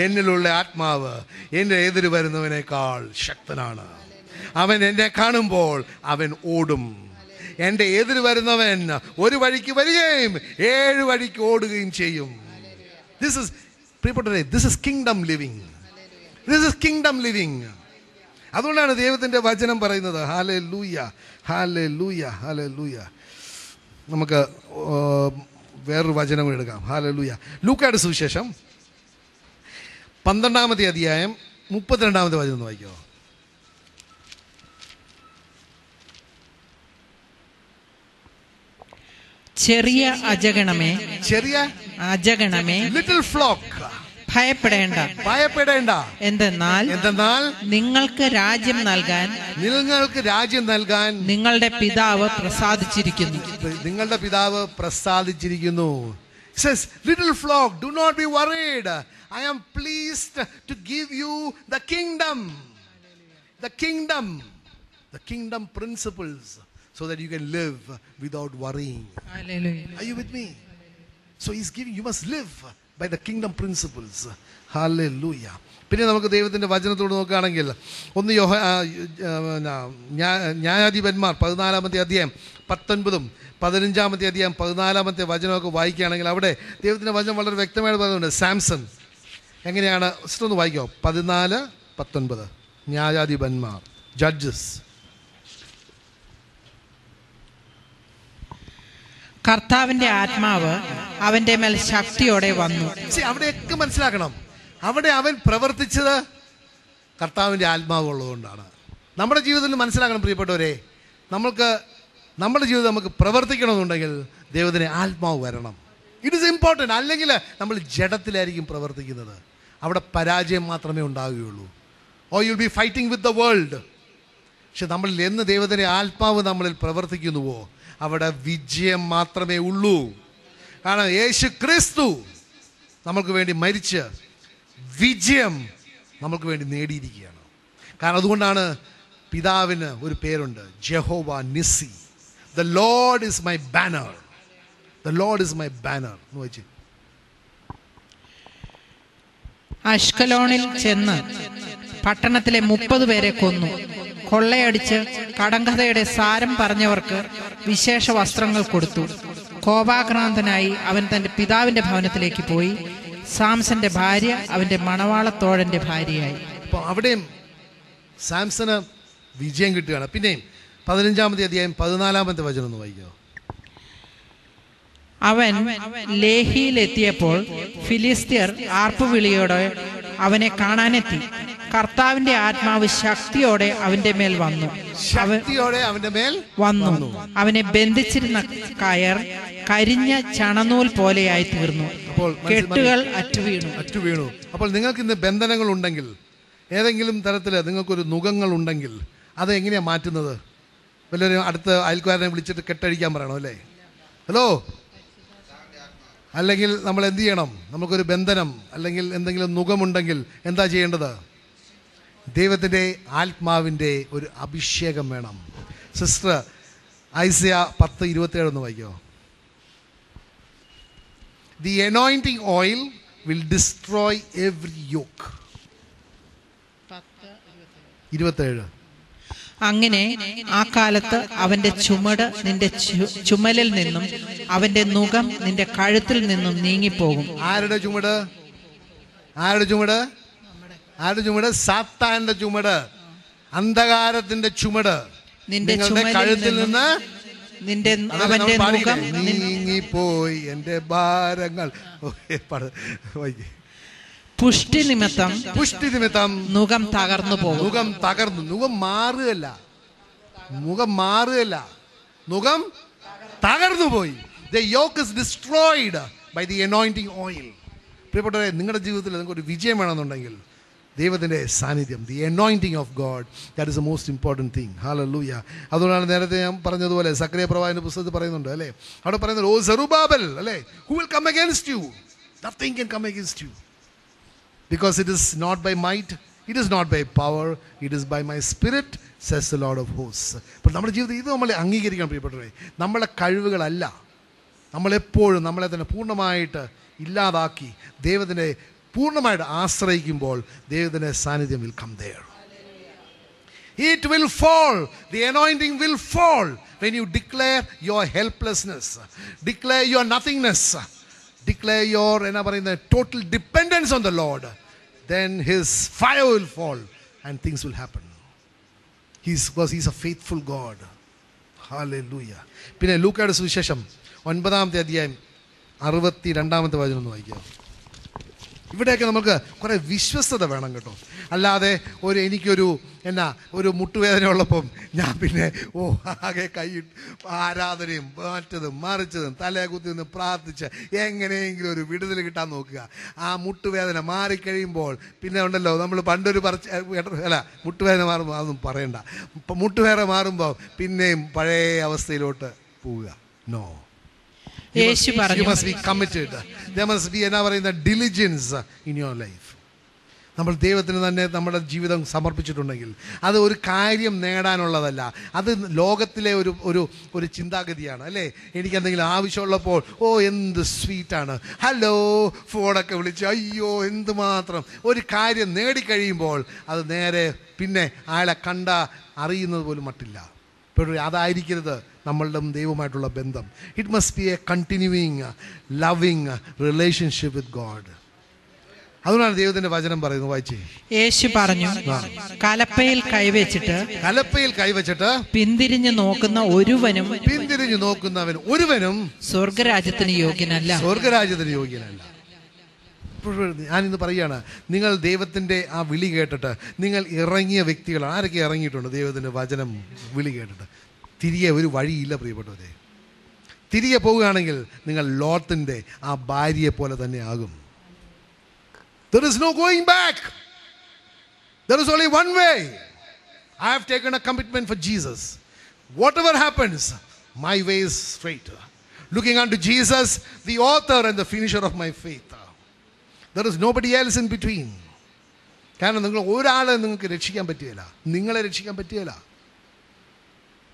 എന്നിലുള്ള ആത്മാവ് എൻ്റെ എതിര് വരുന്നവനേക്കാൾ ശക്തനാണ്. അവൻ എന്നെ കാണുമ്പോൾ അവൻ ഓടും. എൻ്റെ എതിര് വരുന്നവൻ ഒരു വഴിക്ക് വരികയും 7 വഴിക്ക് ഓടുകയും ചെയ്യും. This is kingdom living. This is kingdom living. അതുകൊണ്ടാണ് ദൈവത്തിൻ്റെ വചനം പറയുന്നത്. Hallelujah, hallelujah, hallelujah. നമുക്ക് വേറൊരു വചനം കൂടി എടുക്കാം. ഹല്ലേലൂയ. ലൂക്കായുടെ സുവിശേഷം 12-ാമത്തെ അധ്യായം 32-ാമത്തെ വചനം ഒന്ന് വായിക്കോ. ചെറിയ അജഗണമേ, ലിറ്റിൽ ഫ്ലോക്ക്, ഭയപ്പെടേണ്ട. എന്തെന്നാൽ നിങ്ങൾക്ക് രാജ്യം നൽകാൻ നിങ്ങളുടെ പിതാവ് പ്രസാദിച്ചിരിക്കുന്നു. Says, little flock, do not be worried. I am pleased to give you the kingdom. The kingdom principles, so that you can live without worrying. Hallelujah. Are you with me? So he's giving, you must live by the kingdom principles. Hallelujah. പിന്നെ നമുക്ക് ദൈവത്തിൻ്റെ വചനത്തോട് നോക്കുകയാണെങ്കിൽ ന്യായാധിപന്മാർ 14-ാമത്തെ അധ്യായം 19-ഉം 15-ാമത്തെ അധ്യായം 14-ാമത്തെ വചനമൊക്കെ വായിക്കുകയാണെങ്കിൽ അവിടെ ദൈവത്തിൻ്റെ വചനം വളരെ വ്യക്തമായിട്ട് പറയുന്നുണ്ട്. സാംസൺ എങ്ങനെയാണ് ഒന്ന് വായിക്കോ. 14-19 ന്യായാധിപന്മാർ, ജഡ്ജസ്. കർത്താവിന്റെ ആത്മാവ് അവന്റെ മേൽ ശക്തിയോടെ വന്നു. അവിടെയൊക്കെ മനസ്സിലാക്കണം, അവിടെ അവൻ പ്രവർത്തിച്ചത് കർത്താവിൻ്റെ ആത്മാവ് ഉള്ളതുകൊണ്ടാണ്. നമ്മുടെ ജീവിതത്തിൽ മനസ്സിലാക്കണം പ്രിയപ്പെട്ടവരെ, നമ്മുടെ ജീവിതം നമുക്ക് പ്രവർത്തിക്കണമെന്നുണ്ടെങ്കിൽ ദൈവത്തിന് ആത്മാവ് വരണം. It is important. അല്ലെങ്കിൽ നമ്മൾ ജഡത്തിലായിരിക്കും പ്രവർത്തിക്കുന്നത്. അവിടെ പരാജയം മാത്രമേ ഉണ്ടാവുകയുള്ളൂ. Or you'll be fighting with the world. പക്ഷെ നമ്മളിൽ എന്ന് ദൈവത്തിൻ്റെ ആത്മാവ് നമ്മളിൽ പ്രവർത്തിക്കുന്നുവോ അവിടെ വിജയം മാത്രമേ ഉള്ളൂ. കാരണം യേശു ക്രിസ്തു നമുക്ക് വേണ്ടി മരിച്ച് വിജയം നമുക്ക് വേണ്ടി നേടിയിരിക്കുകയാണ്. കാരണം അതുകൊണ്ടാണ് പിതാവിന് ഒരു പേരുണ്ട്, Jehovah Nissy. The Lord is my banner. The Lord is my banner എന്ന് വെച്ച് അഷ്കലോണിൽ ചെന്ന് പട്ടണത്തിലെ 30 പേരെ കൊന്നു. കൊള്ളയടിച്ച് കടങ്കഥയുടെ സാരം പറഞ്ഞവർക്ക് വിശേഷ വസ്ത്രങ്ങൾ കൊടുത്തു. കോപാക്രാന്തനായി അവൻ തന്റെ പിതാവിന്റെ ഭവനത്തിലേക്ക് പോയി. സാംസന്റെ ഭാര്യ അവന്റെ മണവാളത്തോഴന്റെ ഭാര്യയായി. അപ്പോൾ അവിടെയും സാംസന് വിജയം കിട്ടുകയാണ്. പിന്നെയും 15-ാമത്തെ അധ്യായം 14-ാമത്തെ വചനം ഒന്ന് വായിക്കോ. അവൻ ലേഹിയിലെത്തിയപ്പോൾ ഫിലിസ്ത്യർ ആർപ്പുവിളിയോടെ അവനെ കാണാനെത്തി. കർത്താവിന്റെ ആത്മാവ് ശക്തിയോടെ അവന്റെ മേൽ വന്നു. അവനെ ബന്ധിച്ചിരുന്ന കയർ കരിഞ്ഞ ചണനൂൽ പോലെയായി തീർന്നു. കെട്ടുകൾ അറ്റുവീണു. അപ്പോൾ നിങ്ങൾക്ക് ഇന്ന് ബന്ധനങ്ങൾ ഉണ്ടെങ്കിൽ, ഏതെങ്കിലും തരത്തിൽ നിങ്ങൾക്കൊരു നുഖങ്ങൾ ഉണ്ടെങ്കിൽ, അത് എങ്ങനെയാണ് മാറ്റുന്നത്? വല്ലൊരു അടുത്ത അയൽക്കാരനെ വിളിച്ചിട്ട് കെട്ടഴിക്കാൻ പറയണം അല്ലേ? ഹലോ. അല്ലെങ്കിൽ നമ്മൾ എന്ത് ചെയ്യണം? നമുക്കൊരു ബന്ധനം അല്ലെങ്കിൽ എന്തെങ്കിലും നുഖമുണ്ടെങ്കിൽ എന്താ ചെയ്യേണ്ടത്? ദൈവത്തിൻ്റെ ആത്മാവിൻ്റെ ഒരു അഭിഷേകം വേണം. സിസ്റ്റർ ഐസയ 10:27 ഒന്ന് വായിക്കോ. The anointing oil will destroy every yoke. 27. അങ്ങനെ ആ കാലത്ത് അവന്റെ ചുമട് നിന്റെ ചുമലിൽ നിന്നും അവന്റെ നുകം നിന്റെ കഴുത്തിൽ നിന്നും നീങ്ങിപ്പോകും. ആരുടെ ചുമട്? സാത്താന്റെ ചുമട്, അന്ധകാരത്തിന്റെ ചുമട് നിന്റെ കഴുത്തിൽ നിന്ന് നീങ്ങിപ്പോയി. എന്റെ ഭാരങ്ങൾ പുഷ്ടി നിമിത്തം നുകം തകർന്നു പോകും. നുകം മാറുകയല്ല, നുകം തകർന്നു പോയി. The yoke is destroyed by the anointing oil. പ്രിയപ്പെട്ടവരെ, നിങ്ങളുടെ ജീവിതത്തിൽ നിങ്ങൾക്ക് ഒരു വിജയം വേണമെന്നുണ്ടെങ്കിൽ ദൈവത്തിൻ്റെ സാന്നിധ്യം, the anointing of God, that is the most important thing. Hallelujah. അതുകൊണ്ടാണ് നേരത്തെ ഞാൻ പറഞ്ഞതുപോലെ സക്കറിയ പ്രവാചകന്റെ പുസ്തകത്തിൽ പറയുന്നുണ്ട് അല്ലേ, അവിടെ പറയുന്നത്, ഓ സെറുബാബൽ അല്ലേ, who will come against you? Nothing can come against you, because it is not by might, it is not by power, it is by my spirit, says the Lord of hosts. അപ്പോൾ നമ്മുടെ ജീവിതത്തിൽ ഇത് നമ്മൾ അംഗീകരിക്കണം പ്രിയപ്പെട്ടവരെ. നമ്മളെ കഴിവുകളല്ല, നമ്മളെപ്പോഴും നമ്മളെ തന്നെ പൂർണ്ണമായിട്ട് ഇല്ലാതാക്കി ദൈവത്തിൻ്റെ പൂർണ്ണമായിട്ട് ആശ്രയിക്കുമ്പോൾ ദൈവത്തിൻ്റെ സാന്നിധ്യം will come there. It will fall. The anointing will fall when you declare your helplessness, declare your nothingness, declare your total dependence on the Lord. Then His fire will fall and things will happen. Because He's a faithful God. Hallelujah. പിന്നെ ലൂക്കയുടെ സുവിശേഷം 9-ാമത്തെ അധ്യായം 62-ാമത്തെ വചനം ഒന്ന് വായിക്കാം. ഇവിടെയൊക്കെ നമുക്ക് കുറേ വിശ്വസ്തത വേണം കേട്ടോ. അല്ലാതെ എനിക്കൊരു ഒരു മുട്ടുവേദന ഉള്ളപ്പം ഞാൻ പിന്നെ ആകെ കൈ ആരാധനയും മറ്റതും മറിച്ചതും തലകുത്തി നിന്ന് പ്രാർത്ഥിച്ച് എങ്ങനെയെങ്കിലും ഒരു വിടുതൽ കിട്ടാൻ നോക്കുക. ആ മുട്ടുവേദന മാറിക്കഴിയുമ്പോൾ പിന്നെ ഉണ്ടല്ലോ, നമ്മൾ പണ്ടൊരു മുട്ടുവേദന മാറുമ്പോൾ അതൊന്നും പറയണ്ട. ഇപ്പം മുട്ടുവേദന മാറുമ്പോൾ പിന്നെയും പഴയ അവസ്ഥയിലോട്ട് പോവുക. No, you must be committed. There must be diligence in your life. നമ്മൾ ദൈവത്തിന് തന്നെ നമ്മുടെ ജീവിതം സമർപ്പിച്ചിട്ടുണ്ടെങ്കിൽ അത് ഒരു കാര്യം നേടാനുള്ളതല്ല, അത് ലോകത്തിലെ ഒരു ചിന്താഗതിയാണ് അല്ലേ. എനിക്കെന്തെങ്കിലും ആവശ്യമുള്ളപ്പോൾ എന്ത് സ്വീറ്റാണ്, ഹലോ ഫോണൊക്കെ വിളിച്ച് അയ്യോ എന്തുമാത്രം. ഒരു കാര്യം നേടിക്കഴിയുമ്പോൾ അത് നേരെ പിന്നെ അയാളെ അറിയുന്നത് പോലും മട്ടില്ല. ഇപ്പോൾ അതായിരിക്കരുത് നമ്മളുടെ ദൈവമായിട്ടുള്ള ബന്ധം. It must be A continuing loving relationship with God. അതുകൊണ്ടാണ് ദൈവത്തിന്റെ വചനം പറയുന്നത്. വായിച്ചേ. യേശു പറഞ്ഞു, കലപ്പയിൽ കൈവച്ചിട്ട് പിന്തിരിഞ്ഞു നോക്കുന്നവൻ ഒരുവനും സ്വർഗരാജ്യത്തിന് യോഗ്യനല്ല. ഞാനിന്ന് പറയുകയാണ്, നിങ്ങൾ ദൈവത്തിൻ്റെ ആ വിളി കേട്ടിട്ട് നിങ്ങൾ ഇറങ്ങിയ വ്യക്തികൾ ആരൊക്കെ ഇറങ്ങിയിട്ടുണ്ട്? ദൈവത്തിൻ്റെ വചനം വിളി കേട്ടിട്ട് തിരികെ ഒരു വഴിയില്ല പ്രിയപ്പെട്ടവരെ. തിരികെ പോവുകയാണെങ്കിൽ നിങ്ങൾ ലോത്തിൻ്റെ ആ ഭാര്യയെ പോലെ തന്നെ ആകും. There is no going back. There is only one way. I have taken a commitment for Jesus. Whatever happens, my way is straight. Looking unto Jesus, the author and the finisher of my faith. There is nobody else in between. കാരണം നിങ്ങൾക്ക് രക്ഷിക്കാൻ പറ്റുകയില്ല. നിങ്ങളെ രക്ഷിക്കാൻ പറ്റുകയില്ല.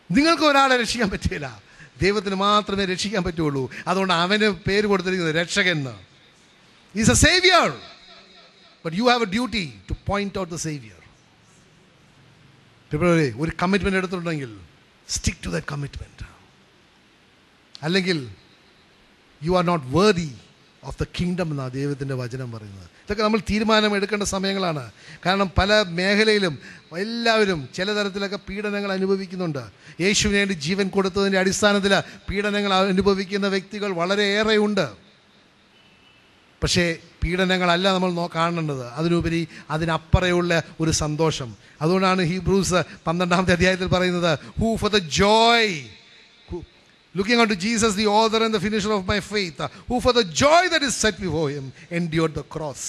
നിങ്ങൾക്ക് ഒരാളെ രക്ഷിക്കാൻ പറ്റുകയില്ല. ദൈവത്തിന് മാത്രമേ രക്ഷിക്കാൻ പറ്റുള്ളൂ. അതുകൊണ്ട് അവന് പേര് കൊടുത്തിരിക്കുന്നത് രക്ഷകൻ. He's a savior. But you have a duty to point out the Savior. ഒരു കമ്മിറ്റ്മെന്റ് എടുത്തിട്ടുണ്ടെങ്കിൽ stick to that commitment. അല്ലെങ്കിൽ you are not worthy of the kingdom എന്നാണ് ദൈവത്തിൻ്റെ വചനം പറയുന്നത്. ഇതൊക്കെ നമ്മൾ തീരുമാനം എടുക്കേണ്ട സമയങ്ങളാണ്. കാരണം പല മേഖലയിലും എല്ലാവരും ചില തരത്തിലൊക്കെ പീഡനങ്ങൾ അനുഭവിക്കുന്നുണ്ട്. യേശുവിന് വേണ്ടി ജീവൻ കൊടുത്തതിൻ്റെ അടിസ്ഥാനത്തിൽ പീഡനങ്ങൾ അനുഭവിക്കുന്ന വ്യക്തികൾ വളരെയേറെ ഉണ്ട്. പക്ഷേ പീഡനങ്ങളല്ല നമ്മൾ കാണേണ്ടത്, അതിനുപരി അതിനപ്പുറയുള്ള ഒരു സന്തോഷം. അതുകൊണ്ടാണ് ഹീബ്രൂസ് 12-ാമത്തെ അധ്യായത്തിൽ പറയുന്നത്, who for the joy looking unto Jesus the author and the finisher of my faith, who for the joy that is set before him endured the cross.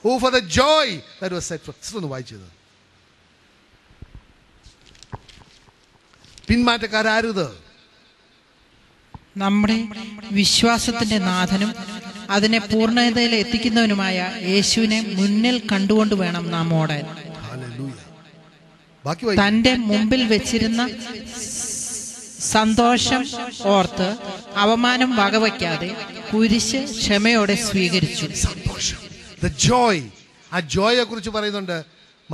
Who for the joy that was set before. ഒന്ന് വായിച്ചത്. പിന്മാറ്റക്കാരരുത്. നമ്മുടെ വിശ്വാസത്തിന്റെ നാഥനും അതിനെ പൂർണ്ണതയിൽ എത്തിക്കുന്നവനുമായ യേശുവിനെ മുന്നിൽ കണ്ടുകൊണ്ട് വേണം നാം ഓടാൻ. തന്റെ മുമ്പിൽ വെച്ചിരുന്ന സന്തോഷം ഓർത്ത് അവമാനം വകവയ്ക്കാതെ കുരിശ് ക്ഷമയോടെ സ്വീകരിച്ചു. The joy. ആ ജോയെ കുറിച്ച് പറയുന്നുണ്ട്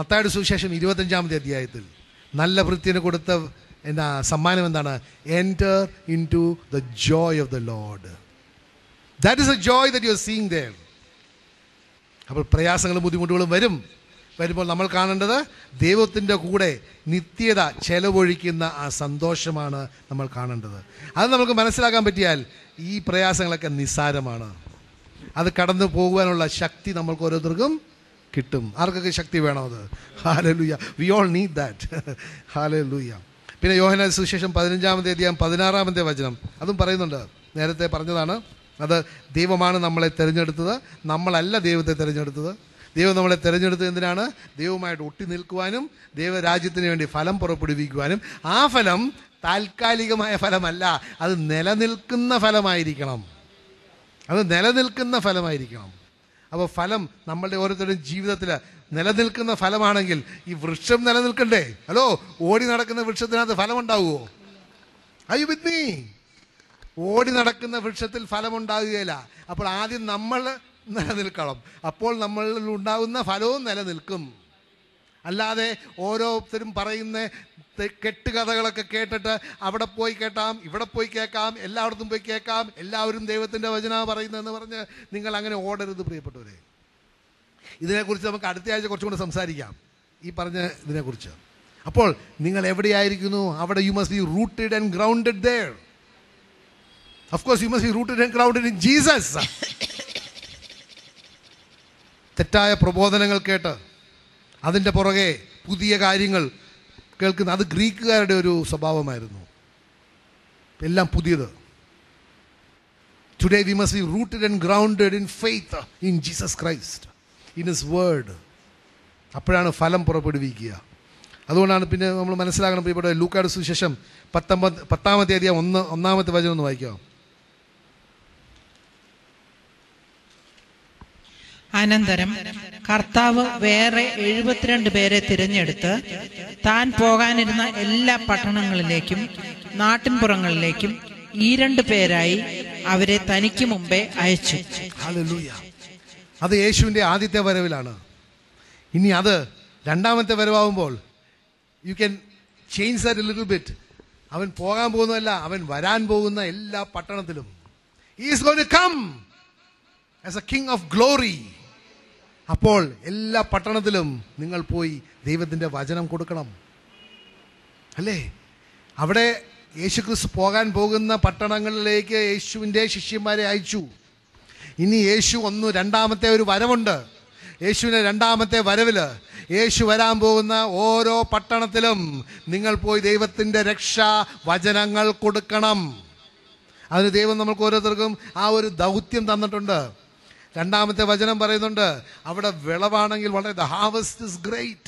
മത്തായിയുടെ സുവിശേഷം 25-ാമത്തെ അധ്യായത്തിൽ. നല്ല വൃത്തിനെ കൊടുത്ത സമ്മാനം എന്താണ്? Enter into the joy of the Lord. That is a joy that you are seeing there. അപ്പോൾ പ്രയാസങ്ങളും ബുദ്ധിമുട്ടുകളും വരുമ്പോൾ നമ്മൾ കാണേണ്ടത് ദൈവത്തിൻ്റെ കൂടെ നിത്യത ചെലവഴിക്കുന്ന ആ സന്തോഷമാണ് നമ്മൾ കാണേണ്ടത്. അത് നമുക്ക് മനസ്സിലാക്കാൻ പറ്റിയാൽ ഈ പ്രയാസങ്ങളൊക്കെ നിസ്സാരമാണ്. അത് കടന്നു പോകുവാനുള്ള ശക്തി നമ്മൾക്ക് ഓരോരുത്തർക്കും കിട്ടും. ആർക്കൊക്കെ ശക്തി വേണം അത്? Hallelujah. We all need that. Hallelujah. പിന്നെ യോഹന്നാൻ സുവിശേഷം 15-ാമത്തെ അധ്യായം 16-ാമത്തെ വചനം അതും പറയുന്നുണ്ട്. നേരത്തെ പറഞ്ഞതാണ്, അത് ദൈവമാണ് നമ്മളെ തിരഞ്ഞെടുത്തത്, നമ്മളല്ല ദൈവത്തെ തിരഞ്ഞെടുത്തത്. ദൈവം നമ്മളെ തിരഞ്ഞെടുത്തത് എന്തിനാണ്? ദൈവമായിട്ട് ഒട്ടി നിൽക്കുവാനും ദൈവരാജ്യത്തിന് വേണ്ടി ഫലം പുറപ്പെടുവിക്കുവാനും. ആ ഫലം താൽക്കാലികമായ ഫലമല്ല, അത് നിലനിൽക്കുന്ന ഫലമായിരിക്കണം. അപ്പോൾ ഫലം നമ്മളുടെ ഓരോരുത്തരുടെയും ജീവിതത്തിൽ നിലനിൽക്കുന്ന ഫലമാണെങ്കിൽ ഈ വൃക്ഷം നിലനിൽക്കണ്ടേ? ഹലോ, ഓടി നടക്കുന്ന വൃക്ഷത്തിനകത്ത് ഫലമുണ്ടാവുമോ? Are you with me? ഓടി നടക്കുന്ന വൃക്ഷത്തിൽ ഫലമുണ്ടാകുകയില്ല. അപ്പോൾ ആദ്യം നമ്മൾ നിലനിൽക്കണം. അപ്പോൾ നമ്മളിൽ ഉണ്ടാകുന്ന ഫലവും നിലനിൽക്കും. അല്ലാതെ ഓരോരുത്തരും പറയുന്ന കെട്ടുകഥകളൊക്കെ കേട്ടിട്ട് അവിടെ പോയി കേട്ടാം, ഇവിടെ പോയി കേൾക്കാം, എല്ലായിടത്തും പോയി കേൾക്കാം, എല്ലാവരും ദൈവത്തിൻ്റെ വചന പറയുന്നതെന്ന് പറഞ്ഞ് നിങ്ങൾ അങ്ങനെ ഓടരുത് പ്രിയപ്പെട്ടവരെ. ഇതിനെക്കുറിച്ച് നമുക്ക് അടുത്ത ആഴ്ച കുറച്ചും കൂടെ സംസാരിക്കാം, ഈ പറഞ്ഞ ഇതിനെക്കുറിച്ച്. അപ്പോൾ നിങ്ങൾ എവിടെയായിരിക്കുന്നു അവിടെ you must be rooted and grounded there. Of course you must be rooted and grounded in Jesus. തെറ്റായ പ്രബോധനങ്ങൾ കേട്ട് അതിൻ്റെ പുറകെ പുതിയ കാര്യങ്ങൾ കേൾക്കുന്ന, അത് ഗ്രീക്കുകാരുടെ ഒരു സ്വഭാവമായിരുന്നു. എല്ലാം പുതിയത്. Today we must be rooted and grounded in faith in Jesus Christ, in his word. അപ്പോഴാണ് ഫലം പുറപ്പെടുവിക്കുക. അതുകൊണ്ടാണ് പിന്നെ നമ്മൾ മനസ്സിലാക്കണം പ്രിയപ്പെട്ട, ലൂക്കായുടെ സുവിശേഷം 10-ാമത്തെ അധ്യായം 1-ാമത്തെ വചനം ഒന്ന് വായിക്കാം. അനന്തരം കർത്താവ് വേറെ 72 പേരെ തിരഞ്ഞെടുത്ത് താൻ പോകാനിരുന്ന എല്ലാ പട്ടണങ്ങളിലേക്കും നാട്ടിൻപുറങ്ങളിലേക്കും 2 പേരായി അവരെ തനിക്ക് മുമ്പേ അയച്ചു. ഹല്ലേലൂയ. അത് യേശുവിൻ്റെ ആദ്യത്തെ വരവിലാണ്. ഇനി അത് രണ്ടാമത്തെ വരവാകുമ്പോൾ you can change that a little bit. അവൻ പോകാൻ പോകുന്നതല്ല, അവൻ വരാൻ പോകുന്ന എല്ലാ പട്ടണത്തിലും he is going to come as a king of glory. അപ്പോൾ എല്ലാ പട്ടണത്തിലും നിങ്ങൾ പോയി ദൈവത്തിൻ്റെ വചനം കൊടുക്കണം, അല്ലേ? അവിടെ യേശുക്രിസ്തു പോകാൻ പോകുന്ന പട്ടണങ്ങളിലേക്ക് യേശുവിൻ്റെ ശിഷ്യന്മാരെ അയച്ചു. ഇനി യേശു രണ്ടാമത്തെ ഒരു വരവുണ്ട്. യേശുവിൻ്റെ രണ്ടാമത്തെ വരവിൽ യേശു വരാൻ പോകുന്ന ഓരോ പട്ടണത്തിലും നിങ്ങൾ പോയി ദൈവത്തിൻ്റെ രക്ഷാ വചനങ്ങൾ കൊടുക്കണം. അതിന് ദൈവം നമുക്ക് ഓരോരുത്തർക്കും ആ ഒരു ദൗത്യം തന്നിട്ടുണ്ട്. രണ്ടാമത്തെ വചനം പറയുന്നുണ്ട്, അവിടെ വിളവാണെങ്കിൽ വളരെ the harvest is great.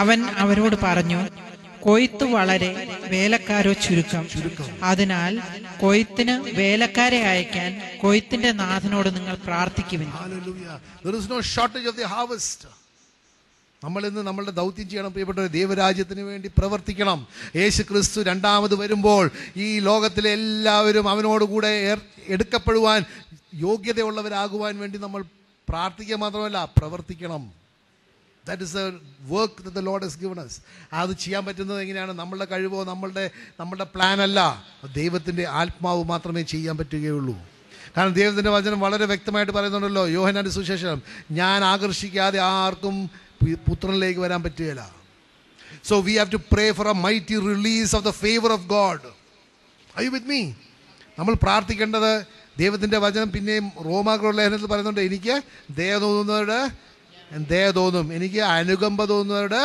അവൻ അവരോട് പറഞ്ഞു, കൊയ്ത്ത് വളരെ, വേലക്കാരോ ചുരുക്കം. അതിനാൽ കൊയ്ത്തിന് വേലക്കാരെ അയക്കാൻ കൊയ്ത്തിന്റെ നാഥനോട് നിങ്ങൾ പ്രാർത്ഥിക്കുവിൻ. There is no shortage of the harvest. നമ്മൾ ഇന്ന് നമ്മളുടെ ദൗത്യം ചെയ്യണം പ്രിയപ്പെട്ടവരെ, ദൈവരാജ്യത്തിന് വേണ്ടി പ്രവർത്തിക്കണം. യേശു ക്രിസ്തു രണ്ടാമത് വരുമ്പോൾ ഈ ലോകത്തിലെ എല്ലാവരും അവനോടുകൂടെ എടുക്കപ്പെടുവാൻ യോഗ്യതയുള്ളവരാകുവാൻ വേണ്ടി നമ്മൾ പ്രാർത്ഥിക്കുക മാത്രമല്ല, പ്രവർത്തിക്കണം. That is a work that the lord has given us. അത് ചെയ്യാൻ പറ്റുന്നത് എങ്ങനെയാണ്? നമ്മളുടെ കഴിവോ നമ്മളുടെ പ്ലാൻ അല്ല, ദൈവത്തിൻ്റെ ആത്മാവ് മാത്രമേ ചെയ്യാൻ പറ്റുകയുള്ളൂ. കാരണം ദൈവത്തിൻ്റെ വചനം വളരെ വ്യക്തമായിട്ട് പറയുന്നുണ്ടല്ലോ, യോഹന്നാന്റെ സുവിശേഷം, ഞാൻ ആകർഷിക്കാതെ ആർക്കും പുത്രനിലേക്ക് വരാൻ പറ്റുകയില്ല. So we have to pray for a mighty release of the favour of God. Are you with me? നമ്മൾ പ്രാർത്ഥിക്കേണ്ടത് ദൈവത്തിൻ്റെ വചനം പിന്നെയും റോമാക്കളുടെ ലേഖനത്തിൽ പറയുന്നുണ്ട്, എനിക്ക് ദയ തോന്നുന്നവരുടെ ദയ തോന്നും, എനിക്ക് അനുകമ്പ തോന്നുന്നവരുടെ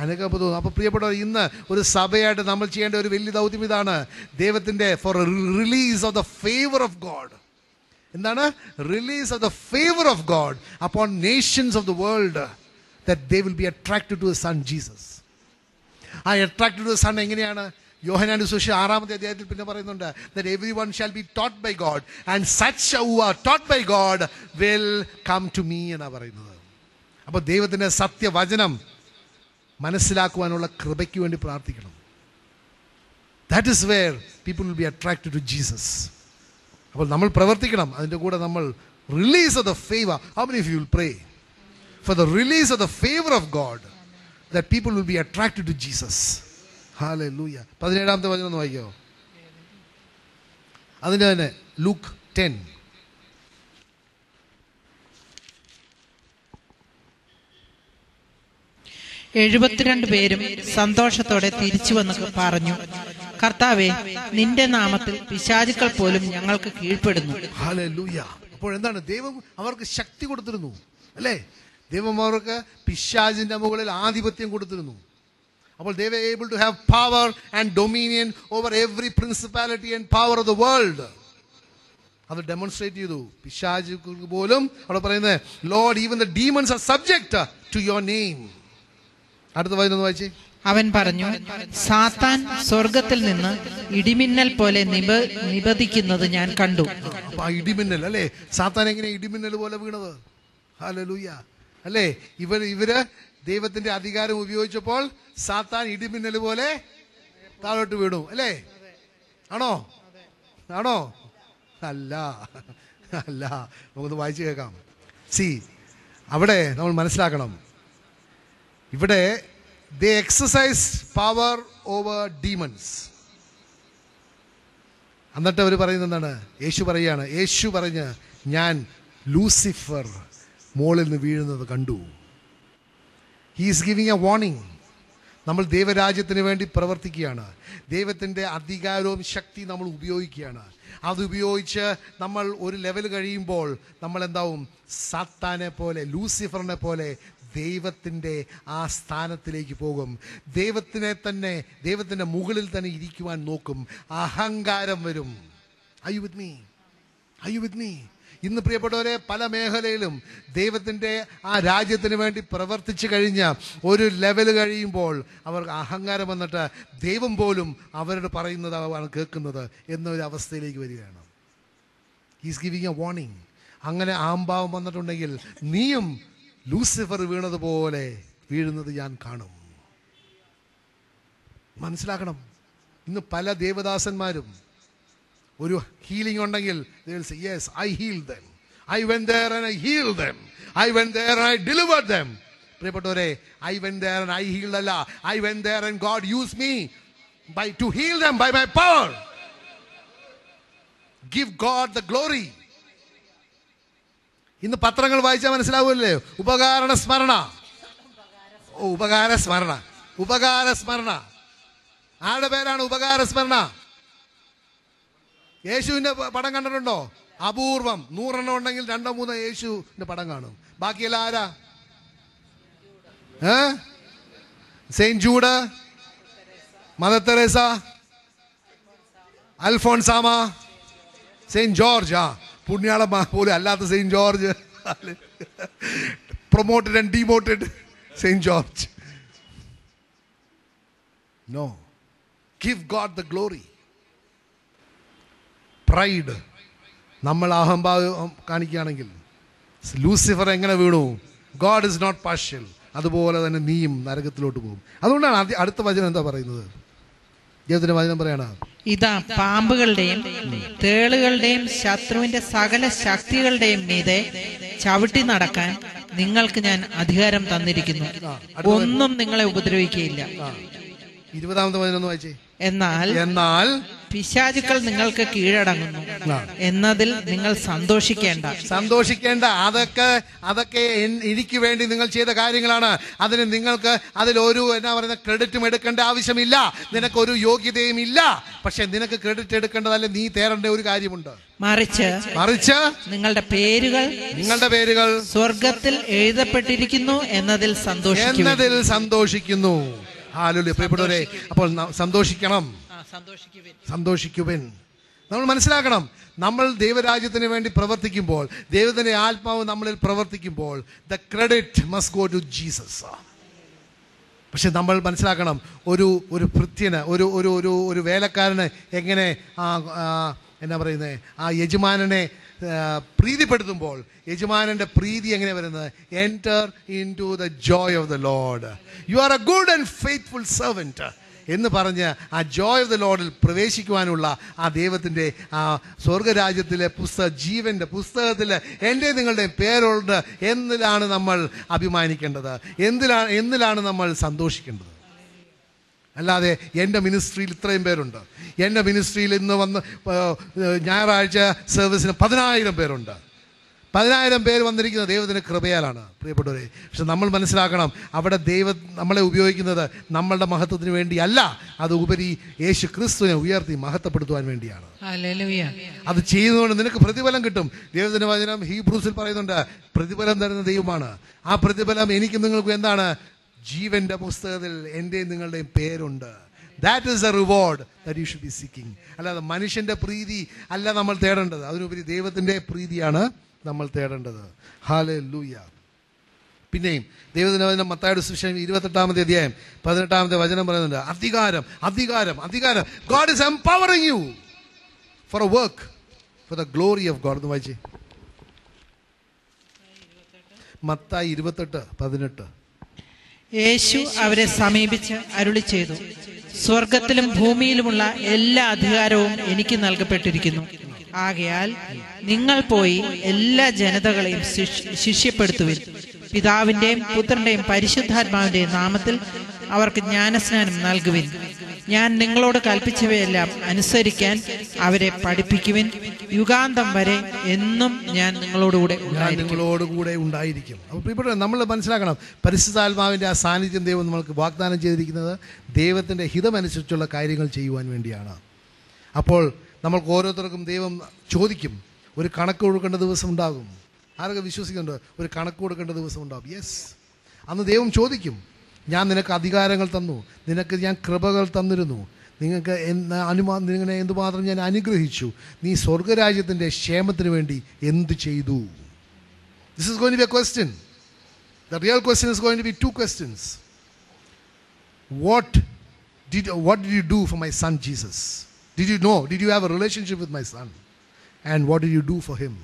അനുകമ്പ തോന്നും. അപ്പോൾ പ്രിയപ്പെട്ടവർ, ഇന്ന് ഒരു സഭയായിട്ട് നമ്മൾ ചെയ്യേണ്ട ഒരു വലിയ ദൗത്യം ഇതാണ്, ദൈവത്തിൻ്റെ for release of the favour of God. എന്താണ്? Release of the favour of God upon nations of the world, that they will be attracted to the son Jesus. ആ attracted to the son എങ്ങനെയാണ്? യോഹന്നാന്റെ സുവിശേഷം 6-ാമത്തെ അധ്യായത്തിൽ പിന്നെ പറയുന്നുണ്ട്, that everyone shall be taught by God and such who are taught by God will come to me എന്നാണ് പറയുന്നത്. അപ്പോൾ ദൈവത്തിൻ്റെ സത്യവചനം മനസ്സിലാക്കുവാനുള്ള കൃപയ്ക്ക് വേണ്ടി പ്രാർത്ഥിക്കണം. That is where people will be attracted to Jesus. അപ്പോൾ നമ്മൾ പ്രവർത്തിക്കണം. അതിൻ്റെ കൂടെ നമ്മൾ release of the favor. How many of you will pray for the release of the favor of God, that people will be attracted to Jesus? Hallelujah. 17-ാമത്തെ വചനം ഒന്ന് വായിക്കാമോ? അതിൻ്റെ തന്നെ ലൂക്ക് 10. പേരും സന്തോഷത്തോടെ തിരിച്ചു വന്ന് പറഞ്ഞു, കർത്താവേ, നിന്റെ നാമത്തിൽ പിശാചുക്കൾ പോലും ഞങ്ങൾക്ക് കീഴ്പ്പെടുന്നു. ഹല്ലേലൂയ. അപ്പോൾ എന്താണ്? ദൈവം അവർക്ക് ശക്തി കൊടുത്തിരുന്നു, അല്ലേ? ദൈവം അവർക്ക് പിശാചിന്റെ മുകളിൽ ആധിപത്യം കൊടുത്തിരുന്നു. അപ്പോൾ they were able to have power and dominion over every principality and power of the world. അത് ഡെമോൺസ്ട്രേറ്റ് ചെയ്തു. പിശാചുക്കൾക്ക് പോലും അവിടെ പറയുന്നത്, Lord, even the demons are subject to your name. അടുത്ത വചനം വായിച്ചേ. അവൻ പറഞ്ഞു, സാത്താൻ സ്വർഗത്തിൽ നിന്ന് ഇടിമിന്നൽ പോലെ നിപതിക്കുന്നത് ഞാൻ കണ്ടു. അപ്പൊ ആ ഇടിമിന്നൽ, അല്ലേ? സാത്താൻ എങ്ങനെ ഇടിമിന്നൽ പോലെ വീണത്? ഹല്ലേലൂയ, അല്ലേ? ഇവര് ദൈവത്തിന്റെ അധികാരം ഉപയോഗിച്ചപ്പോൾ സാത്താൻ ഇടിമിന്നൽ പോലെ താഴോട്ട് വീണു, അല്ലേ? ആണോ? അല്ല. അല്ല, നമുക്കൊന്ന് വായിച്ചു കേൾക്കാം. സി, അവിടെ നമ്മൾ മനസ്സിലാക്കണം, ഇവിടെ they exercise power over demons. എന്നിട്ട് അവർ പറയുന്നത് എന്താണ്? യേശു പറഞ്ഞ് ഞാൻ ലൂസിഫർ മോളിൽ നിന്ന് വീഴുന്നത് കണ്ടു. He is giving A warning. നമ്മൾ ദൈവരാജ്യത്തിന് വേണ്ടി പ്രവർത്തിക്കുകയാണ്. ദൈവത്തിൻ്റെ അധികാരവും ശക്തി നമ്മൾ ഉപയോഗിക്കുകയാണ്. അതുപയോഗിച്ച് നമ്മൾ ഒരു ലെവൽ കഴിയുമ്പോൾ നമ്മൾ എന്താവും? സാത്താനെ പോലെ, ലൂസിഫറിനെ പോലെ ദൈവത്തിൻ്റെ ആ സ്ഥാനത്തിലേക്ക് പോകും. ദൈവത്തിൻ്റെ മുകളിൽ തന്നെ ഇരിക്കുവാൻ നോക്കും. അഹങ്കാരം വരും. Are you with me? ഇന്ന് പ്രിയപ്പെട്ടവരെ, പല മേഖലയിലും ദൈവത്തിൻ്റെ ആ രാജ്യത്തിന് വേണ്ടി പ്രവർത്തിച്ചു കഴിഞ്ഞ ഒരു ലെവൽ കഴിയുമ്പോൾ അവർക്ക് അഹങ്കാരം വന്നിട്ട് ദൈവം പോലും അവരോട് പറയുന്നതാണ് കേൾക്കുന്നത് എന്നൊരു അവസ്ഥയിലേക്ക് വരികയാണ്. He's giving A warning. അങ്ങനെ ആംഭാവം വന്നിട്ടുണ്ടെങ്കിൽ നീയും ലൂസിഫർ വീണതുപോലെ വീഴുന്നത് ഞാൻ കാണും. മനസ്സിലാക്കണം. ഇന്ന് പല ദേവദാസന്മാരും ഒരു ഹീലിംഗ് ഉണ്ടെങ്കിൽ they will say, yes, I healed them. I went there and I healed them. I went there and I delivered them. പ്രിയപ്പെട്ടവരെ, I went there and I healed അല്ല. I went there and God used me to heal them by my power. Give God the glory. ഇന്ന് പത്രങ്ങൾ വായിച്ചാൽ മനസ്സിലാവുമല്ലേ? ഉപകാര സ്മരണ. ആരുടെ പേരാണ് ഉപകാര സ്മരണ? യേശുവിൻ്റെ പടം കണ്ടിട്ടുണ്ടോ? അപൂർവം. 100 എണ്ണം ഉണ്ടെങ്കിൽ 2-3 യേശുവിൻ്റെ പടം കാണും. ബാക്കിയെല്ലാം ആരാ? Saint Jude, Mother Teresa, Alphonsamma, Saint George. പുണ്യാള പോലും അല്ലാത്ത Saint George, promoted and demoted Saint George. No, give God the glory. Pride, നമ്മൾ അഹംഭാവം കാണിക്കുകയാണെങ്കിൽ ലൂസിഫർ എങ്ങനെ വീണു? God is not partial. അതുപോലെ തന്നെ നീയും നരകത്തിലോട്ട് പോകും. അതുകൊണ്ടാണ് അടുത്ത വചനം എന്താ പറയുന്നത്? ദൈവത്തിന്റെ വചനം പറയണ, ഇതാ പാമ്പുകളുടെയും തേളുകളുടെയും ശത്രുവിന്റെ സകല ശക്തികളുടെയും മീതെ ചവിട്ടി നടക്കാൻ നിങ്ങൾക്ക് ഞാൻ അധികാരം തന്നിരിക്കുന്നു. ഒന്നും നിങ്ങളെ ഉപദ്രവിക്കുകയില്ല. 20-ാമത്തെ വചനം ഒന്ന് വായിച്ചേ. എന്നാൽ പിശാചുക്കൾ നിങ്ങൾക്ക് കീഴടങ്ങുന്നു എന്നതിൽ നിങ്ങൾ സന്തോഷിക്കേണ്ട. അതൊക്കെ എനിക്ക് വേണ്ടി നിങ്ങൾ ചെയ്ത കാര്യങ്ങളാണ്. അതിന് നിങ്ങൾക്ക് അതിലൊരു ക്രെഡിറ്റും എടുക്കേണ്ട ആവശ്യമില്ല. നിനക്കൊരു യോഗ്യതയും ഇല്ല. പക്ഷെ നിനക്ക് ക്രെഡിറ്റ് എടുക്കേണ്ടതല്ല, നീ തേടേണ്ട ഒരു കാര്യമുണ്ട്. മറിച്ച് നിങ്ങളുടെ പേരുകൾ സ്വർഗത്തിൽ എഴുതപ്പെട്ടിരിക്കുന്നു എന്നതിൽ സന്തോഷിക്കുന്നു. ഹല്ലേലൂയ. പ്രിയപ്പെട്ടവരെ, അപ്പോൾ സന്തോഷിക്കുവിൻ. നമ്മൾ മനസ്സിലാക്കണം, നമ്മൾ ദൈവരാജ്യത്തിന് വേണ്ടി പ്രവർത്തിക്കുമ്പോൾ, ദൈവത്തിന്റെ ആത്മാവ് നമ്മളിൽ പ്രവർത്തിക്കുമ്പോൾ, the credit must go to Jesus. പക്ഷെ നമ്മൾ മനസ്സിലാക്കണം, ഒരു ഭൃത്യന്, ഒരു വേലക്കാരന് എങ്ങനെ എന്നാ പറയുന്നത്, ആ യജമാനനെ പ്രീതിപ്പെടുത്തുമ്പോൾ യജമാനന്റെ പ്രീതി എങ്ങനെ വരുന്നത്? Enter in to the joy of the lord. You are a good and faithful servant എന്ന് പറഞ്ഞ് ആ ജോയ് ഓഫ് ദ ലോർഡിൽ പ്രവേശിക്കുവാനുള്ള ആ ദൈവത്തിൻ്റെ ആ സ്വർഗരാജ്യത്തിലെ ജീവന്റെ പുസ്തകത്തിൽ എൻ്റെ നിങ്ങളുടെ പേരുണ്ട് എന്നിലാണ് നമ്മൾ അഭിമാനിക്കേണ്ടത്. എന്നിലാണ് നമ്മൾ സന്തോഷിക്കേണ്ടത്. അല്ലാതെ എൻ്റെ മിനിസ്ട്രിയിൽ ഇത്രയും പേരുണ്ട്, എൻ്റെ മിനിസ്ട്രിയിൽ ഇന്ന് വന്ന് ഞായറാഴ്ച സർവീസിന് 10,000 പേരുണ്ട്. 10,000 പേര് വന്നിരിക്കുന്നത് ദൈവത്തിൻ്റെ കൃപയാലാണ് പ്രിയപ്പെട്ടവരെ. പക്ഷെ നമ്മൾ മനസ്സിലാക്കണം, അവിടെ ദൈവം നമ്മളെ ഉപയോഗിക്കുന്നത് നമ്മളുടെ മഹത്വത്തിന് വേണ്ടിയല്ല, അത് ഉപരി യേശു ക്രിസ്തുവിനെ ഉയർത്തി മഹത്വപ്പെടുത്തുവാൻ വേണ്ടിയാണ്. അത് ചെയ്യുന്നതുകൊണ്ട് നിനക്ക് പ്രതിഫലം കിട്ടും. ദൈവത്തിൻ്റെ വചനം ഹീബ്രൂസിൽ പറയുന്നുണ്ട്, പ്രതിഫലം തരുന്ന ദൈവമാണ്. ആ പ്രതിഫലം എനിക്കും നിങ്ങൾക്കും എന്താണ്? ജീവന്റെ പുസ്തകത്തിൽ എൻ്റെയും നിങ്ങളുടെയും പേരുണ്ട്. That is A reward that you should be seeking. അല്ലാതെ മനുഷ്യന്റെ പ്രീതി അല്ല നമ്മൾ തേടേണ്ടത്, അതിനുപരി ദൈവത്തിന്റെ പ്രീതിയാണ് നമ്മൾ തേടേണ്ടത്. ഹല്ലേലൂയ. പിന്നെയും ദൈവത്തിന്റെ വചനം മത്തായിയുടെ സുവിശേഷം 28-ാമത്തെ അധ്യായം 18-ാമത്തെ വചനം പറയുന്നുണ്ട്, അധികാരം. God is empowering you for a work for the glory of God. എന്ന് വായിച്ചേ, മത്തായി 28:18. യേശു അവരെ സമീപിച്ച് അരുളി ചെയ്തു, സ്വർഗത്തിലും ഭൂമിയിലുമുള്ള എല്ലാ അധികാരവും എനിക്ക് നൽകപ്പെട്ടിരിക്കുന്നു. ആകയാൽ നിങ്ങൾ പോയി എല്ലാ ജനതകളെയും ശിഷ്യപ്പെടുത്തുവിൻ. പിതാവിന്റെയും പുത്രന്റെയും പരിശുദ്ധാത്മാവിന്റെയും നാമത്തിൽ അവർക്ക് ജ്ഞാനസ്നാനം നൽകുവിൻ. ഞാൻ നിങ്ങളോട് കൽപ്പിച്ചവയെല്ലാം അനുസരിക്കാൻ അവരെ പഠിപ്പിക്കുവിൻ. യുഗാന്തം വരെ എന്നും ഞാൻ നിങ്ങളോടുകൂടെ ഉണ്ടായിരിക്കും. അപ്പോൾ പ്രിയപ്പെട്ടവരെ, നമ്മൾ മനസ്സിലാക്കണം, പരിശുദ്ധാത്മാവിൻ്റെ ആ സാന്നിധ്യം ദൈവം നമ്മൾക്ക് വാഗ്ദാനം ചെയ്തിരിക്കുന്നത് ദൈവത്തിൻ്റെ ഹിതമനുസരിച്ചുള്ള കാര്യങ്ങൾ ചെയ്യുവാൻ വേണ്ടിയാണ്. അപ്പോൾ നമ്മൾക്ക് ഓരോരുത്തർക്കും ദൈവം ചോദിക്കും, ഒരു കണക്ക് കൊടുക്കേണ്ട ദിവസം ഉണ്ടാകും. ആരൊക്കെ വിശ്വസിക്കുന്നുണ്ട്? ഒരു കണക്ക് കൊടുക്കേണ്ട ദിവസം ഉണ്ടാകും. യെസ്, അന്ന് ദൈവം ചോദിക്കും, ഞാൻ നിനക്ക് അധികാരങ്ങൾ തന്നു, നിനക്ക് ഞാൻ കൃപകൾ തന്നിരുന്നു, നിങ്ങൾക്ക് നിങ്ങളെ എന്തുമാത്രം ഞാൻ അനുഗ്രഹിച്ചു, നീ സ്വർഗരാജ്യത്തിൻ്റെ ക്ഷേമത്തിന് വേണ്ടി എന്ത് ചെയ്തു? This is going to be a question. The real question is going to be 2 questions. What did you do for my son Jesus? Did you have a relationship with my son? And what did you do for him?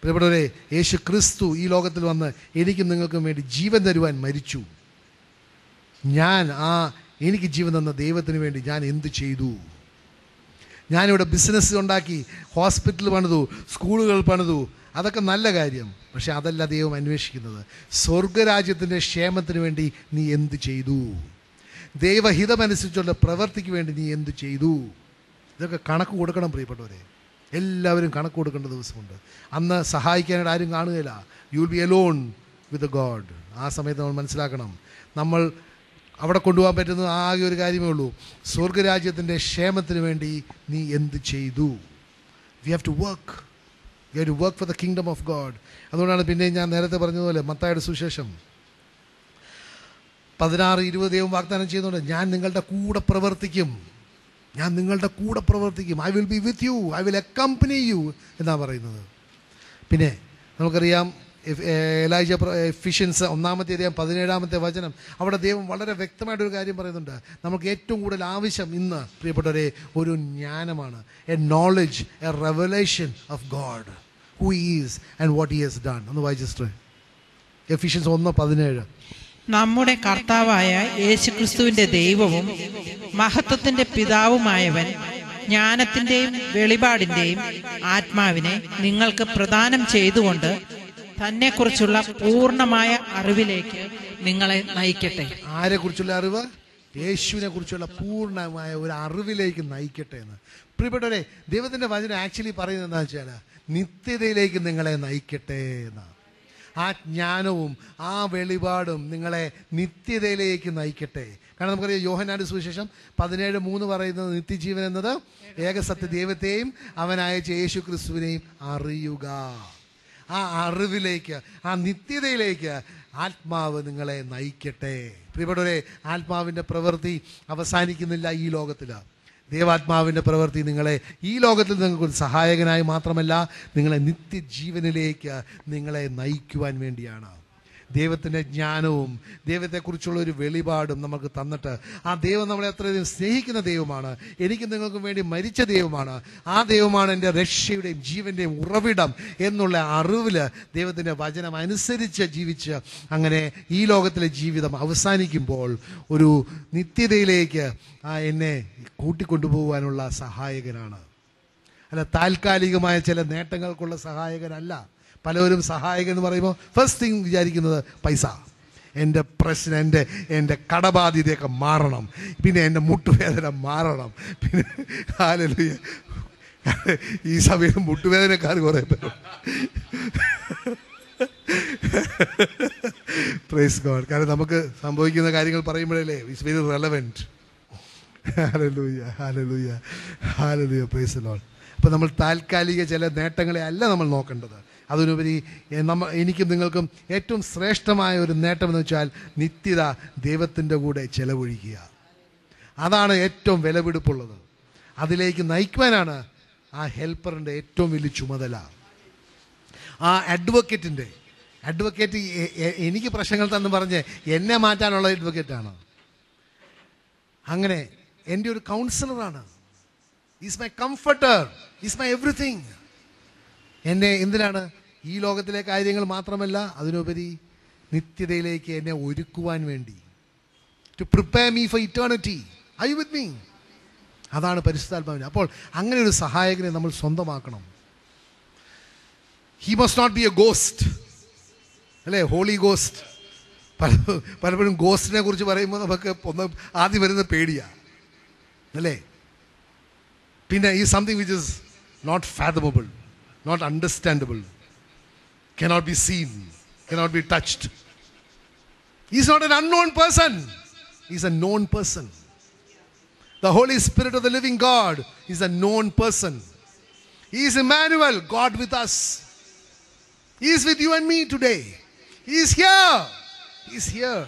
പ്രിയപ്പെട്ടവരെ, യേശു ക്രിസ്തു ഈ ലോകത്തിൽ വന്ന് എനിക്കും നിങ്ങൾക്കും വേണ്ടി ജീവൻ തരുവാൻ മരിച്ചു. എനിക്ക് ജീവൻ തന്ന ദൈവത്തിന് വേണ്ടി ഞാൻ എന്ത് ചെയ്തു? ഞാനിവിടെ ബിസിനസ് ഉണ്ടാക്കി, ഹോസ്പിറ്റൽ പണിതു, സ്കൂളുകൾ പണിതു, അതൊക്കെ നല്ല കാര്യം. പക്ഷെ അതല്ല ദൈവം അന്വേഷിക്കുന്നത്. സ്വർഗരാജ്യത്തിൻ്റെ ക്ഷേമത്തിന് വേണ്ടി നീ എന്ത് ചെയ്തു? ദൈവഹിതമനുസരിച്ചുള്ള പ്രവൃത്തിക്ക് വേണ്ടി നീ എന്ത് ചെയ്തു? ഇതൊക്കെ കണക്ക് കൊടുക്കണം പ്രിയപ്പെട്ടവരെ. എല്ലാവരും കണക്ക് കൊടുക്കേണ്ട ദിവസമുണ്ട്. അന്ന് സഹായിക്കാനായിട്ട് ആരും കാണുകയില്ല. You will be alone with God. ആ സമയത്ത് നമ്മൾ മനസ്സിലാക്കണം, നമ്മൾ അവിടെ കൊണ്ടുപോകാൻ പറ്റുന്ന ആകെ ഒരു കാര്യമേ ഉള്ളൂ, സ്വർഗരാജ്യത്തിൻ്റെ ക്ഷേമത്തിന് വേണ്ടി നീ എന്ത് ചെയ്തു? We have to work for the kingdom of God. അതുകൊണ്ടാണ് പിന്നെ ഞാൻ നേരത്തെ പറഞ്ഞതുപോലെ മത്തായിയുടെ സുവിശേഷം 16-20 ദൈവം വാഗ്ദാനം ചെയ്യുന്നുണ്ട്, ഞാൻ നിങ്ങളുടെ കൂടെ പ്രവർത്തിക്കും, I will be with you, I will accompany you എന്നാണ് പറയുന്നത്. പിന്നെ നമുക്കറിയാം എഫിഷ്യൻസ് 1-ാമത്തെ വചനം, അവിടെ ദൈവം വളരെ വ്യക്തമായിട്ടൊരു കാര്യം പറയുന്നുണ്ട്. നമുക്ക് ഏറ്റവും കൂടുതൽ ആവശ്യം ഇന്ന് പ്രിയപ്പെട്ടവരെ ഒരു ജ്ഞാനമാണ്. A knowledge, A revelation of God, who he is and what he has done. ഒന്ന് വായിച്ചിട്ട് എഫിഷ്യൻസ് 1:17. നമ്മുടെ കർത്താവായ യേശുക്രിസ്തുവിന്റെ ദൈവവും മഹത്വത്തിന്റെ പിതാവുമായവൻ ജ്ഞാനത്തിന്റെയും വെളിപാടിന്റെയും ആത്മാവിനെ നിങ്ങൾക്ക് പ്രദാനം ചെയ്തുകൊണ്ട് തന്നെക്കുറിച്ചുള്ള പൂർണ്ണമായ അറിവിലേക്ക് നിങ്ങളെ നയിക്കട്ടെ. ആരെക്കുറിച്ചുള്ള അറിവ്? യേശുവിനെ കുറിച്ചുള്ള പൂർണ്ണമായ ഒരു അറിവിലേക്ക് നയിക്കട്ടെ എന്ന്. പ്രിയപ്പെട്ടവരെ, ദൈവത്തിൻ്റെ വചനം ആക്ച്വലി പറയുന്നത് എന്താ വെച്ചാൽ നിത്യതയിലേക്ക് നിങ്ങളെ നയിക്കട്ടെ എന്നാണ്. ആ ജ്ഞാനവും ആ വെളിപാടും നിങ്ങളെ നിത്യതയിലേക്ക് നയിക്കട്ടെ. കാരണം നമുക്കറിയാം യോഹന്നാന്റെ സുവിശേഷം 17:3 പറയുന്നത് നിത്യജീവൻ എന്നത് ഏകസത്യ ദൈവത്തെയും അവനയച്ച യേശു ക്രിസ്തുവിനെയും അറിയുക. ആ അറിവിലേക്ക്, ആ നിത്യതയിലേക്ക് ആത്മാവ് നിങ്ങളെ നയിക്കട്ടെ. പ്രിയപ്പെട്ടവരെ, ആത്മാവിൻ്റെ പ്രവൃത്തി അവസാനിക്കുന്നില്ല ഈ ലോകത്തിൽ. ദൈവാത്മാവിൻ്റെ പ്രവൃത്തി നിങ്ങളെ ഈ ലോകത്തിൽ നിങ്ങൾക്ക് സഹായകനായി മാത്രമല്ല, നിങ്ങളെ നിത്യജീവനിലേക്ക് നിങ്ങളെ നയിക്കുവാൻ വേണ്ടിയാണ്. ദൈവത്തിൻ്റെ ജ്ഞാനവും ദൈവത്തെക്കുറിച്ചുള്ള ഒരു വെളിപാടും നമുക്ക് തന്നിട്ട്, ആ ദൈവം നമ്മളെ അത്രയധികം സ്നേഹിക്കുന്ന ദൈവമാണ്, എനിക്ക് നിങ്ങൾക്കും വേണ്ടി മരിച്ച ദൈവമാണ്, ആ ദൈവമാണ് എൻ്റെ രക്ഷയുടെയും ജീവൻ്റെയും ഉറവിടം എന്നുള്ള അറിവിൽ ദൈവത്തിൻ്റെ വചനം അനുസരിച്ച് ജീവിച്ച് അങ്ങനെ ഈ ലോകത്തിലെ ജീവിതം അവസാനിക്കുമ്പോൾ ഒരു നിത്യതയിലേക്ക് എന്നെ കൂട്ടിക്കൊണ്ടുപോകാനുള്ള സഹായകനാണ്. അല്ല, താൽക്കാലികമായ ചില നേട്ടങ്ങൾക്കുള്ള സഹായകനല്ല. പലരും സഹായകൻ എന്ന് പറയുമ്പോൾ ഫസ്റ്റ് തിങ് വിചാരിക്കുന്നത് പൈസ, എൻ്റെ പ്രശ്നം, എൻ്റെ കടബാധ്യതയൊക്കെ മാറണം, പിന്നെ എൻ്റെ മുട്ടുവേദന മാറണം, പിന്നെ ഹല്ലേലൂയ, ഈ സമയം മുട്ടുവേദനക്കാർ കുറേ പേരും പ്രൈസ് ഗോഡ്. കാരണം നമുക്ക് സംഭവിക്കുന്ന കാര്യങ്ങൾ പറയുമ്പോഴല്ലേ it's very relevant. Hallelujah, hallelujah, hallelujah, praise the Lord. അപ്പോൾ നമ്മൾ താൽക്കാലിക ചില നേട്ടങ്ങളെ അല്ല നമ്മൾ നോക്കേണ്ടത്. അതിനുപരി എനിക്കും നിങ്ങൾക്കും ഏറ്റവും ശ്രേഷ്ഠമായ ഒരു നേട്ടമെന്ന് വെച്ചാൽ നിത്യത ദൈവത്തിൻ്റെ കൂടെ ചെലവഴിക്കുക. അതാണ് ഏറ്റവും വിലപിടിപ്പുള്ളത്. അതിലേക്ക് നയിക്കുവാനാണ് ആ ഹെൽപ്പറിൻ്റെ ഏറ്റവും വലിയ ചുമതല. ആ അഡ്വക്കേറ്റ് എനിക്ക് പ്രശ്നങ്ങൾ തന്നു പറഞ്ഞ് എന്നെ മാറ്റാനുള്ള അഡ്വക്കേറ്റാണ്. അങ്ങനെ എൻ്റെ ഒരു കൗൺസിലറാണ്. Is my comforter, is my everything. എന്നെ എന്തിനാണ്? ഈ ലോകത്തിലെ കാര്യങ്ങൾ മാത്രമല്ല, അതിനുപരി നിത്യതയിലേക്ക് എന്നെ ഒരുക്കുവാൻ വേണ്ടി, to prepare me for eternity. Are you with me? അതാണ് പരിശുദ്ധാത്മാവിന്. അപ്പോൾ അങ്ങനെ ഒരു സഹായകനെ നമ്മൾ സ്വന്തമാക്കണം. He must not be a ghost, അല്ലേ? Holy ghost. പലപ്പോഴും ഗോസ്റ്റിനെ കുറിച്ച് പറയുമ്പോൾ നമുക്ക് ഒന്ന് ആദ്യം വരുന്ന പേടിയാണ്, അല്ലേ? പിന്നെ ഈ something which is not fathomable, not understandable, cannot be seen, cannot be touched. He is not an unknown person. He is a known person. The Holy Spirit of the living God is a known person. He is Emmanuel, God with us. He is with you and me today. He is here. He is here.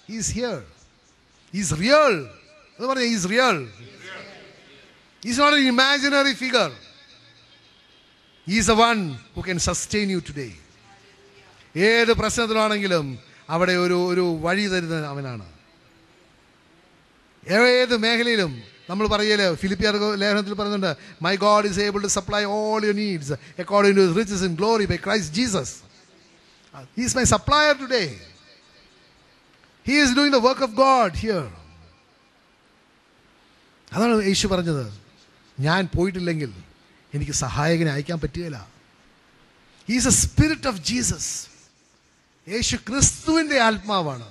He is here. He is real. He is real. He is not an imaginary figure. He is the one who can sustain you today. ഏത് പ്രശ്നത്തിലാണെങ്കിലും അവിടെ ഒരു വഴി തരുന്ന അവനാണ്. ഏത് മേഖലയിലും നമ്മൾ പറയല്ലേ, ഫിലിപ്പിയർ ലേഖനത്തിൽ പറയുന്നുണ്ട്, my God is able to supply all your needs according to his riches in glory by Christ Jesus. He is my supplier today. He is doing the work of God here. അതാണ് യേശു പറഞ്ഞത്, ഞാൻ പോയിട്ടില്ലെങ്കിൽ എനിക്ക് സഹായകനെ അയക്കാൻ പറ്റുകയില്ല. He is a spirit of Jesus. യേശു ക്രിസ്തുവിൻ്റെ ആത്മാവാണ്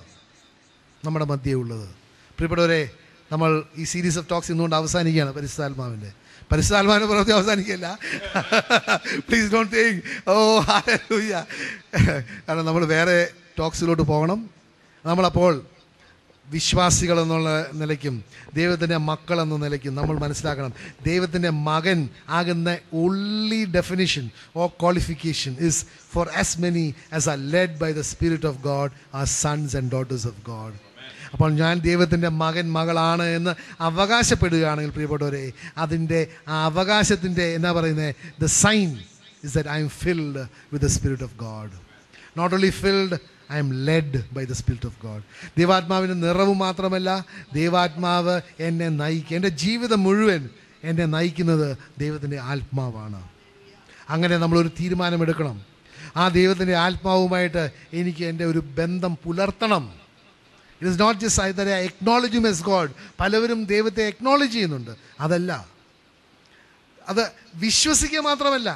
നമ്മുടെ മധ്യേ ഉള്ളത്. പ്രിയപ്പെട്ടവരെ, നമ്മൾ ഈ സീരീസ് ഓഫ് ടോക്സ് ഇന്നുകൊണ്ട് അവസാനിക്കുകയാണ്. പരിശുദ്ധാത്മാവിൻ്റെ പ്രവൃത്തി അവസാനിക്കുകയല്ല. Please don't think oh hallelujah. കാരണം നമ്മൾ വേറെ ടോക്സിലോട്ട് പോകണം. നമ്മളപ്പോൾ വിശ്വാസികൾ എന്നുള്ള നിലയ്ക്കും ദൈവത്തിൻ്റെ മക്കൾ എന്ന നിലയ്ക്കും നമ്മൾ മനസ്സിലാക്കണം, ദൈവത്തിൻ്റെ മകൻ ആകുന്ന only definition or qualification is for as many as are led by the Spirit of God are sons and daughters of God. അപ്പോൾ ഞാൻ ദൈവത്തിൻ്റെ മകളാണ് എന്ന് അവകാശപ്പെടുകയാണെങ്കിൽ പ്രിയപ്പെട്ടവരെ, അതിൻ്റെ ആ അവകാശത്തിൻ്റെ എന്നാ പറയുന്നത്, the sign is that I am filled with the Spirit of God. Not only filled, I am led by the Spirit of God. ദൈവാത്മാവിൻ്റെ നിറവ് മാത്രമല്ല, ദൈവാത്മാവ് എന്നെ നയിക്കുക. എൻ്റെ ജീവിതം മുഴുവൻ എന്നെ നയിക്കുന്നത് ദൈവത്തിൻ്റെ ആത്മാവാണ്. അങ്ങനെ നമ്മളൊരു തീരുമാനമെടുക്കണം. ആ ദൈവത്തിൻ്റെ ആത്മാവുമായിട്ട് എനിക്ക് എൻ്റെ ഒരു ബന്ധം പുലർത്തണം. It is not just that I acknowledge him as God. പലവരും ദൈവത്തെ എക്നോളജ് ചെയ്യുന്നുണ്ട്, അതല്ല. അത് വിശ്വസിക്കുക മാത്രമല്ല,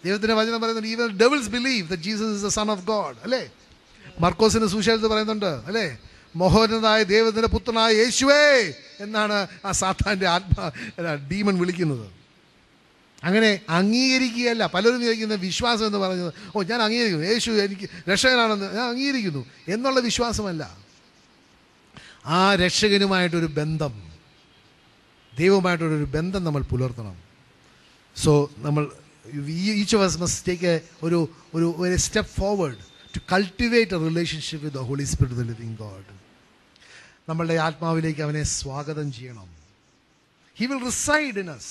ദൈവത്തിൻ്റെ വചനം പറയുന്നുണ്ട്, even devils believe that Jesus is the Son of God, അല്ലേ? മർക്കോസിന്റെ സുവിശേഷത്തിൽ പറയുന്നുണ്ട്, അല്ലേ? മഹോന്നതനായ ദൈവത്തിൻ്റെ പുത്രനായ യേശുവേ എന്നാണ് ആ സാത്താൻ്റെ ഡീമൺ വിളിക്കുന്നത്. അങ്ങനെ അംഗീകരിക്കുകയല്ല. പലരും വിചാരിക്കുന്ന വിശ്വാസം എന്ന് പറയുന്നത്, ഓ ഞാൻ അംഗീകരിക്കുന്നു, യേശു എനിക്ക് രക്ഷകനാണെന്ന് ഞാൻ അംഗീകരിക്കുന്നു എന്നുള്ള വിശ്വാസമല്ല. ആ രക്ഷകനുമായിട്ടൊരു ബന്ധം, ദൈവമായിട്ടൊരു ബന്ധം നമ്മൾ പുലർത്തണം. സോ നമ്മൾ each of us must take a step forward to cultivate a relationship with the Holy Spirit of the living God. നമ്മളുടെ ആത്മാവിലേക്ക് അവനെ സ്വാഗതം ചെയ്യണം. He will reside in us.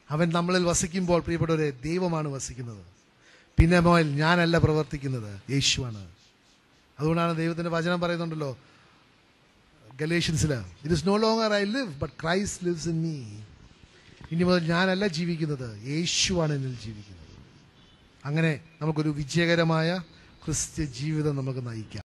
അവൻ നമ്മളിൽ വസിക്കുമ്പോൾ പ്രിയപ്പെട്ടവരെ, ദൈവമാണ് വസിക്കുന്നത്. പിന്നെ മോൽ ഞാനല്ല പ്രവർത്തിക്കുന്നത്, യേശുവാണ്. അതുകൊണ്ടാണ് ദൈവത്തിൻ്റെ വചനം പറയുന്നുണ്ടല്ലോ ഗലേഷ്യൻസിൽ, it is no longer I live but Christ lives in me. ഇനി മുതൽ ഞാനല്ല ജീവിക്കുന്നത്, യേശുവാണ് എന്നിൽ ജീവിക്കുന്നത്. അങ്ങനെ നമുക്കൊരു വിജയകരമായ ക്രിസ്ത്യ ജീവിതം നമുക്ക് നയിക്കാം.